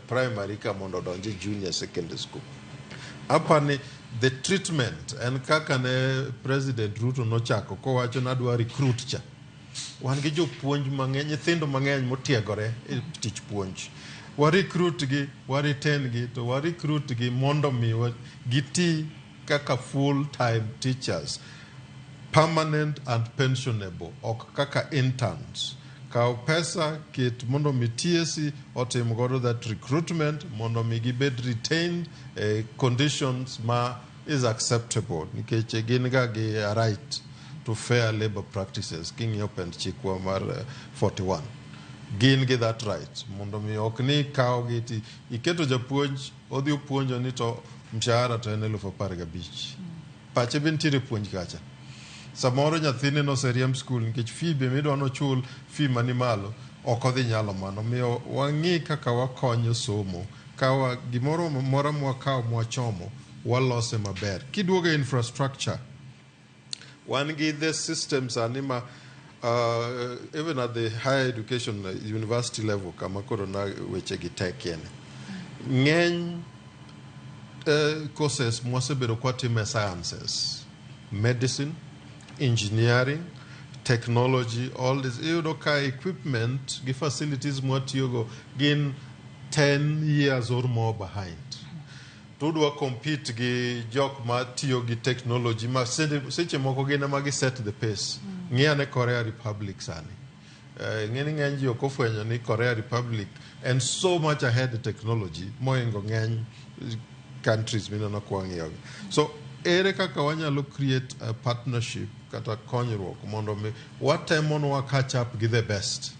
primary ka mondo donje junior secondary school. Apani the treatment and kaka ne President Ruto nochako kowacho nadwa recruit cha. Wan gi jopuonj mang'eny, nyithindo mang'eny motiegore e tich puonj. Wa recruit gi, wa retain gi, to wa recruit gi mondo mi giti kaka full-time teachers, permanent and pensionable, ok kaka interns. Kao pesa kit mondo mi TSC otim godo that recruitment mondo mi gibed retained conditions ma is acceptable. Nikeche gin ga gi a right to fair labor practices. King open chikwa mar 41. Gin gi that right. Mondo mi okni kao giti iketo japuonj odhi puonjo ni to mshahara to en 15,000. Pache bin tire puonj kacha. Samoro nyathine no seriam school nikech fee be midwa no chul fee mani malo ok odhi nyalo mano miyo wang'i kaka wakonyo somo kawa gimoro mora mwakaw mwachomo walose maber kiduogo infrastructure wan gi the systems anima even at the higher education university level kama koro na weche gi tech yene ng'eny courses mwasebedo kwa time sciences medicine engineering, technology, all this equipment, the facilities mwatiyogo gain 10 years or more behind. Tudwa compete gi jok matiyogi technology ma seche moko gina magi set the pace. Ng'ane Korea Republic sani. Ng'eni ng'eny ji okofwenyo ni Korea Republic and so much ahead the technology moingo ng'eny countries minano kwang'iyogi. So ere kaka wanyalo create a partnership kata konyruok mondo mi watemo no catch up gi the best.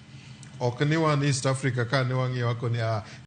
Ok ni wan East Africa ka ne wang'iyo wako ni